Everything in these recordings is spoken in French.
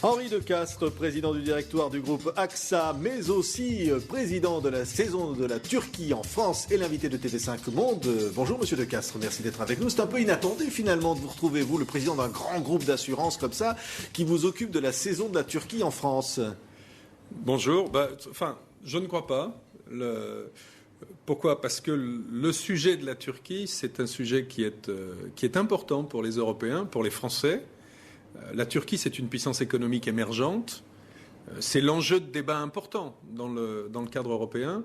Henri Decastre, président du directoire du groupe AXA, mais aussi président de la saison de la Turquie en France et l'invité de TV5 Monde. Bonjour Monsieur Decastre, merci d'être avec nous. C'est un peu inattendu finalement de vous retrouver, vous, le président d'un grand groupe d'assurance comme ça, qui vous occupe de la saison de la Turquie en France. Bonjour, je ne crois pas. Pourquoi ? Parce que le sujet de la Turquie, c'est un sujet qui est important pour les Européens, pour les Français. La Turquie, c'est une puissance économique émergente. C'est l'enjeu de débat important dans le cadre européen.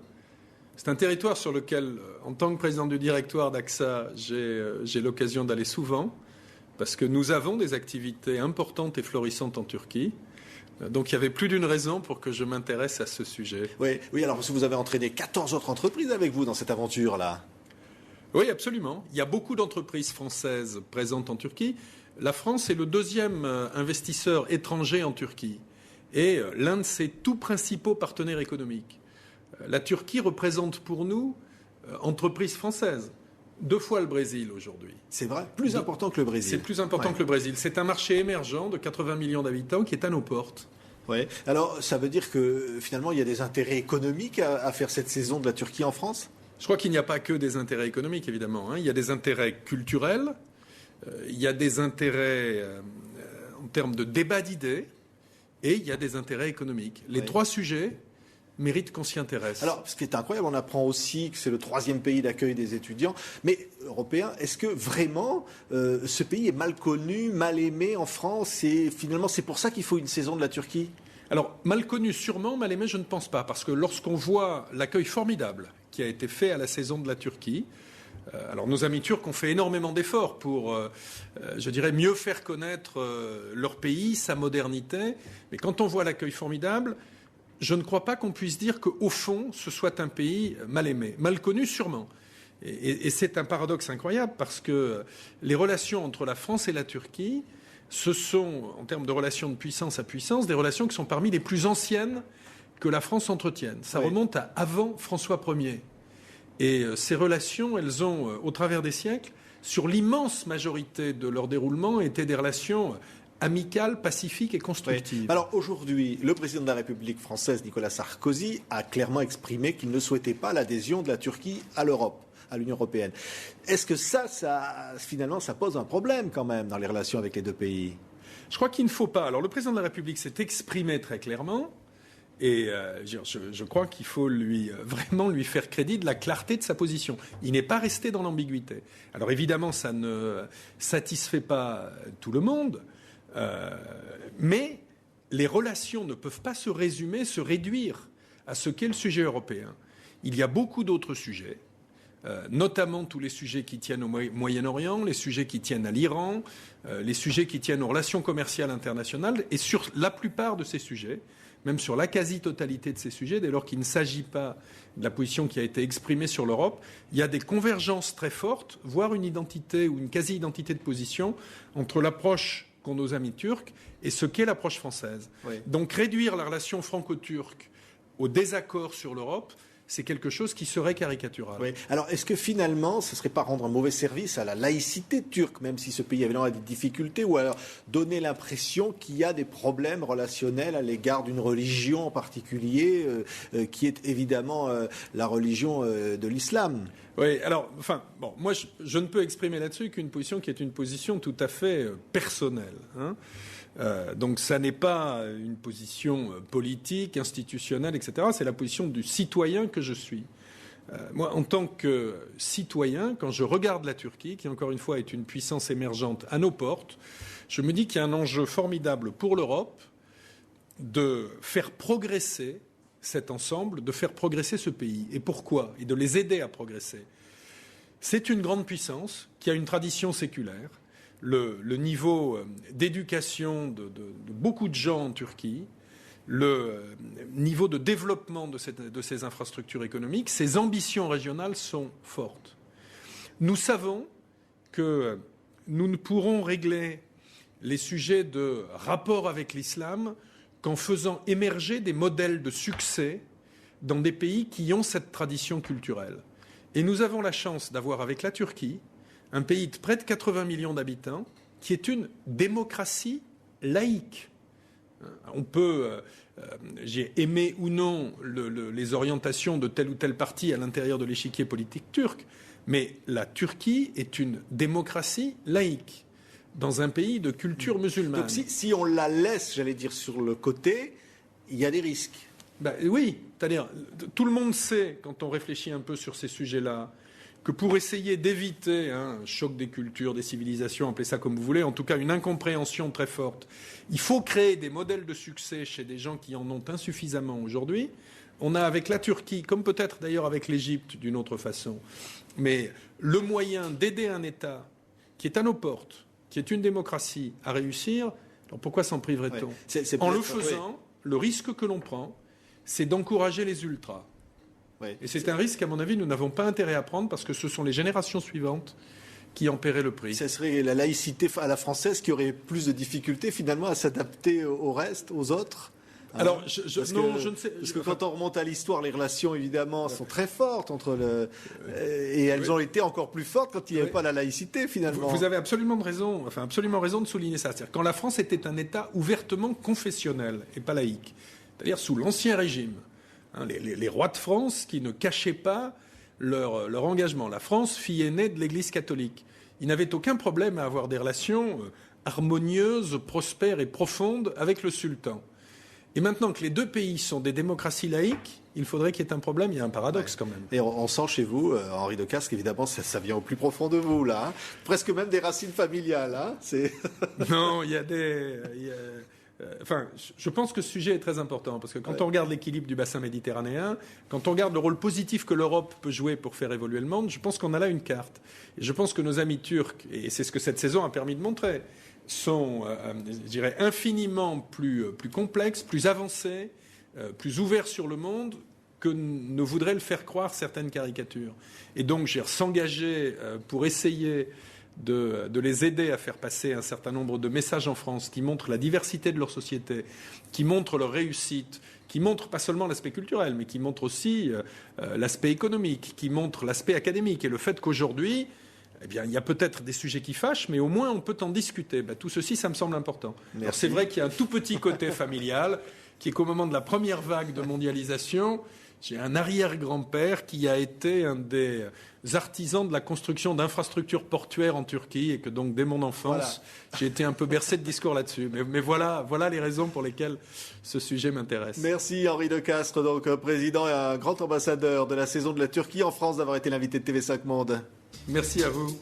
C'est un territoire sur lequel, en tant que président du directoire d'AXA, j'ai l'occasion d'aller souvent, parce que nous avons des activités importantes et florissantes en Turquie. Donc il y avait plus d'une raison pour que je m'intéresse à ce sujet. Oui, alors vous avez entraîné 14 autres entreprises avec vous dans cette aventure-là. Oui, absolument. Il y a beaucoup d'entreprises françaises présentes en Turquie. La France est le deuxième investisseur étranger en Turquie et l'un de ses tout principaux partenaires économiques. La Turquie représente pour nous entreprises françaises 2 fois le Brésil aujourd'hui. C'est vrai, plus important que le Brésil. C'est plus important que le Brésil. C'est un marché émergent de 80 millions d'habitants qui est à nos portes. Oui. Alors ça veut dire que finalement il y a des intérêts économiques à faire cette saison de la Turquie en France ? Je crois qu'il n'y a pas que des intérêts économiques, évidemment. Il y a des intérêts culturels. Il y a des intérêts en termes de débat d'idées et il y a des intérêts économiques. Les 3 sujets méritent qu'on s'y intéresse. Alors, ce qui est incroyable, on apprend aussi que c'est le 3e pays d'accueil des étudiants, mais européen. Est-ce que vraiment ce pays est mal connu, mal aimé en France et finalement c'est pour ça qu'il faut une saison de la Turquie ? Alors, mal connu sûrement, mal aimé je ne pense pas, parce que lorsqu'on voit l'accueil formidable qui a été fait à la saison de la Turquie, alors nos amis turcs ont fait énormément d'efforts pour, mieux faire connaître leur pays, sa modernité. Mais quand on voit l'accueil formidable, je ne crois pas qu'on puisse dire qu'au fond, ce soit un pays mal aimé. Mal connu, sûrement. Et c'est un paradoxe incroyable parce que les relations entre la France et la Turquie, ce sont, en termes de relations de puissance à puissance, des relations qui sont parmi les plus anciennes que la France entretienne. Ça remonte à avant François Ier. Et ces relations, elles ont, au travers des siècles, sur l'immense majorité de leur déroulement, été des relations amicales, pacifiques et constructives. Oui. Alors aujourd'hui, le président de la République française, Nicolas Sarkozy, a clairement exprimé qu'il ne souhaitait pas l'adhésion de la Turquie à l'Europe, à l'Union européenne. Est-ce que finalement, ça pose un problème quand même dans les relations avec les 2 pays ? Je crois qu'il ne faut pas. Alors le président de la République s'est exprimé très clairement. Et je crois qu'il faut vraiment lui faire crédit de la clarté de sa position. Il n'est pas resté dans l'ambiguïté. Alors évidemment, ça ne satisfait pas tout le monde, mais les relations ne peuvent pas se réduire à ce qu'est le sujet européen. Il y a beaucoup d'autres sujets, notamment tous les sujets qui tiennent au Moyen-Orient, les sujets qui tiennent à l'Iran, les sujets qui tiennent aux relations commerciales internationales, et sur la plupart de ces sujets, même sur la quasi-totalité de ces sujets, dès lors qu'il ne s'agit pas de la position qui a été exprimée sur l'Europe, il y a des convergences très fortes, voire une identité ou une quasi-identité de position entre l'approche qu'ont nos amis turcs et ce qu'est l'approche française. Oui. Donc réduire la relation franco-turque au désaccord sur l'Europe, c'est quelque chose qui serait caricatural. Oui. Alors, est-ce que finalement, ce ne serait pas rendre un mauvais service à la laïcité turque, même si ce pays évidemment a des difficultés, ou alors donner l'impression qu'il y a des problèmes relationnels à l'égard d'une religion en particulier, qui est évidemment la religion de l'islam ? Oui, alors, moi, je ne peux exprimer là-dessus qu'une position qui est une position tout à fait personnelle. Donc ça n'est pas une position politique, institutionnelle, etc. C'est la position du citoyen que je suis. Moi, en tant que citoyen, quand je regarde la Turquie, qui encore une fois est une puissance émergente à nos portes, je me dis qu'il y a un enjeu formidable pour l'Europe de faire progresser cet ensemble, de faire progresser ce pays. Et pourquoi ? Et de les aider à progresser. C'est une grande puissance qui a une tradition séculaire. Le niveau d'éducation de beaucoup de gens en Turquie, le niveau de développement de ces infrastructures économiques, ses ambitions régionales sont fortes. Nous savons que nous ne pourrons régler les sujets de rapport avec l'islam qu'en faisant émerger des modèles de succès dans des pays qui ont cette tradition culturelle. Et nous avons la chance d'avoir avec la Turquie un pays de près de 80 millions d'habitants qui est une démocratie laïque. On peut j'ai aimé ou non les orientations de tel ou tel parti à l'intérieur de l'échiquier politique turc, mais la Turquie est une démocratie laïque dans un pays de culture musulmane. Donc si on la laisse, j'allais dire, sur le côté, il y a des risques. Oui, c'est-à-dire, tout le monde sait, quand on réfléchit un peu sur ces sujets-là, que pour essayer d'éviter un choc des cultures, des civilisations, appelez ça comme vous voulez, en tout cas une incompréhension très forte, il faut créer des modèles de succès chez des gens qui en ont insuffisamment aujourd'hui. On a avec la Turquie, comme peut-être d'ailleurs avec l'Égypte d'une autre façon, mais le moyen d'aider un État qui est à nos portes, qui est une démocratie, à réussir, alors pourquoi s'en priverait-on ? En le faisant, le risque que l'on prend, c'est d'encourager les ultras. Oui. Et c'est un risque, à mon avis, nous n'avons pas intérêt à prendre parce que ce sont les générations suivantes qui en paieraient le prix. Ça serait la laïcité à la française qui aurait plus de difficultés finalement à s'adapter au reste, aux autres. Alors, je ne sais. Parce que quand on remonte à l'histoire, les relations évidemment sont très fortes entre et elles ont été encore plus fortes quand il n'y avait pas la laïcité finalement. Vous avez absolument raison de souligner ça. C'est-à-dire quand la France était un État ouvertement confessionnel et pas laïque, c'est-à-dire sous l'Ancien Régime. Les rois de France qui ne cachaient pas leur engagement. La France, fille aînée de l'Église catholique. Ils n'avaient aucun problème à avoir des relations harmonieuses, prospères et profondes avec le sultan. Et maintenant que les deux pays sont des démocraties laïques, il faudrait qu'il y ait un problème, il y a un paradoxe quand même. Et on sent chez vous, Henri de Castres, évidemment, ça vient au plus profond de vous, là. Presque même des racines familiales, hein. Non, il y a je pense que ce sujet est très important parce que quand on regarde l'équilibre du bassin méditerranéen, quand on regarde le rôle positif que l'Europe peut jouer pour faire évoluer le monde, je pense qu'on a là une carte. Et je pense que nos amis turcs, et c'est ce que cette saison a permis de montrer, sont, je dirais, infiniment plus complexes, plus avancés, plus ouverts sur le monde que ne voudraient le faire croire certaines caricatures. Et donc, s'engager pour essayer de les aider à faire passer un certain nombre de messages en France qui montrent la diversité de leur société, qui montrent leur réussite, qui montrent pas seulement l'aspect culturel, mais qui montrent aussi l'aspect économique, qui montrent l'aspect académique. Et le fait qu'aujourd'hui, il y a peut-être des sujets qui fâchent, mais au moins on peut en discuter. Tout ceci, ça me semble important. Alors, c'est vrai qu'il y a un tout petit côté familial, qui est qu'au moment de la première vague de mondialisation, j'ai un arrière-grand-père qui a été un des artisans de la construction d'infrastructures portuaires en Turquie et que donc dès mon enfance, j'ai été un peu bercé de discours là-dessus. Mais voilà les raisons pour lesquelles ce sujet m'intéresse. Merci Henri de Castres, donc président et un grand ambassadeur de la saison de la Turquie en France, d'avoir été l'invité de TV5 Monde. Merci à vous.